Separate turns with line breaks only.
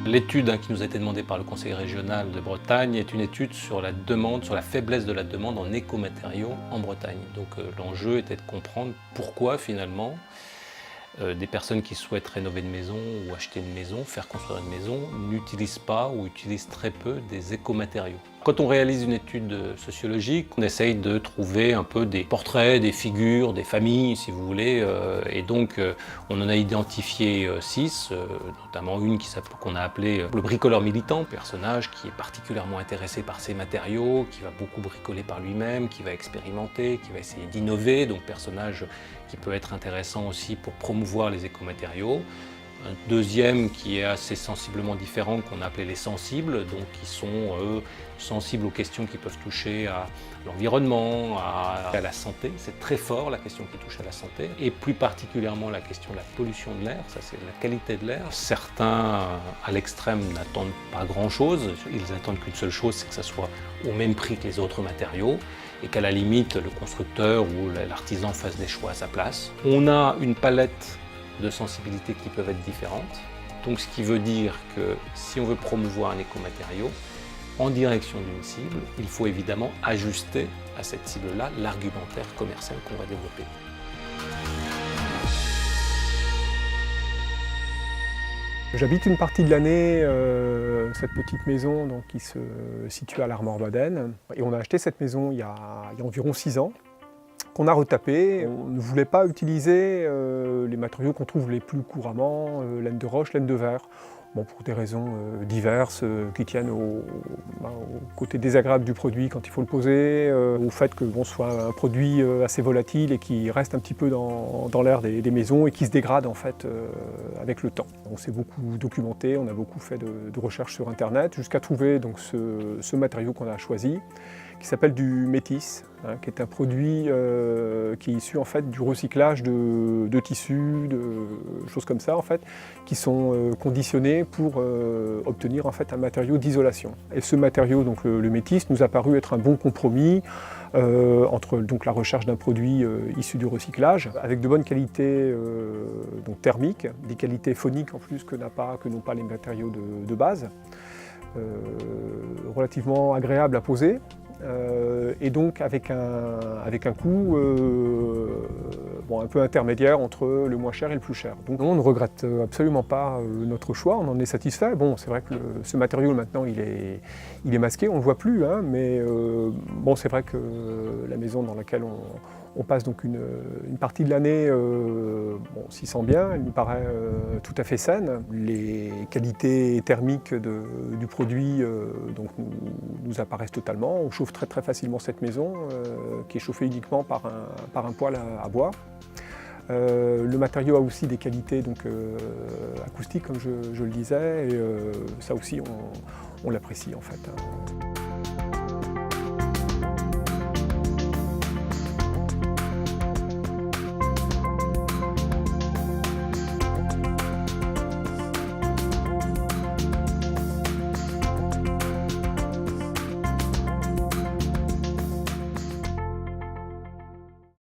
L'étude qui nous a été demandée par le Conseil régional de Bretagne est une étude sur la demande, sur la faiblesse de la demande en écomatériaux en Bretagne. Donc l'enjeu était de comprendre pourquoi finalement des personnes qui souhaitent rénover une maison ou acheter une maison, faire construire une maison, n'utilisent pas ou utilisent très peu des écomatériaux. Quand on réalise une étude sociologique, on essaye de trouver un peu des portraits, des figures, des familles, si vous voulez, et donc on en a identifié 6, notamment une qu'on a appelée le bricoleur militant, personnage qui est particulièrement intéressé par ces matériaux, qui va beaucoup bricoler par lui-même, qui va expérimenter, qui va essayer d'innover, donc personnage qui peut être intéressant aussi pour promouvoir les écomatériaux. Un deuxième qui est assez sensiblement différent, qu'on a appelé les sensibles, donc qui sont sensibles aux questions qui peuvent toucher à l'environnement, à la santé. C'est très fort la question qui touche à la santé, et plus particulièrement la question de la pollution de l'air, ça c'est la qualité de l'air. Certains, à l'extrême, n'attendent pas grand-chose, ils attendent qu'une seule chose, c'est que ça soit au même prix que les autres matériaux, et qu'à la limite, le constructeur ou l'artisan fasse des choix à sa place. On a une palette de sensibilités qui peuvent être différentes. Donc ce qui veut dire que si on veut promouvoir un écomatériau en direction d'une cible, il faut évidemment ajuster à cette cible-là l'argumentaire commercial qu'on va développer.
J'habite une partie de l'année cette petite maison donc, qui se situe à l'Armor-Baden. Et on a acheté cette maison il y a environ 6 ans. Qu'on a retapé. On ne voulait pas utiliser les matériaux qu'on trouve les plus couramment, laine de roche, laine de verre. Bon, pour des raisons diverses qui tiennent au côté désagréable du produit quand il faut le poser, au fait que ce soit un produit assez volatile et qui reste un petit peu dans l'air des maisons et qui se dégrade en fait avec le temps. On s'est beaucoup documenté, on a beaucoup fait de recherches sur internet jusqu'à trouver donc, ce matériau qu'on a choisi, qui s'appelle du métis, qui est un produit qui est issu en fait du recyclage de tissus, de choses comme ça en fait, qui sont conditionnés pour obtenir en fait un matériau d'isolation. Et ce matériau, donc le métis, nous a paru être un bon compromis entre donc, la recherche d'un produit issu du recyclage, avec de bonnes qualités donc, thermiques, des qualités phoniques en plus que n'ont pas les matériaux de base, relativement agréable à poser. Et donc avec un coût un peu intermédiaire entre le moins cher et le plus cher. Donc on ne regrette absolument pas notre choix, on en est satisfait. Bon, c'est vrai que ce matériau maintenant il est masqué, on ne le voit plus, hein, mais c'est vrai que la maison dans laquelle on passe donc une partie de l'année s'y sent bien, elle nous paraît tout à fait saine. Les qualités thermiques du produit nous apparaissent totalement. On chauffe très très facilement cette maison qui est chauffée uniquement par un poêle à bois. Le matériau a aussi des qualités acoustiques comme je le disais, et ça aussi on l'apprécie en fait.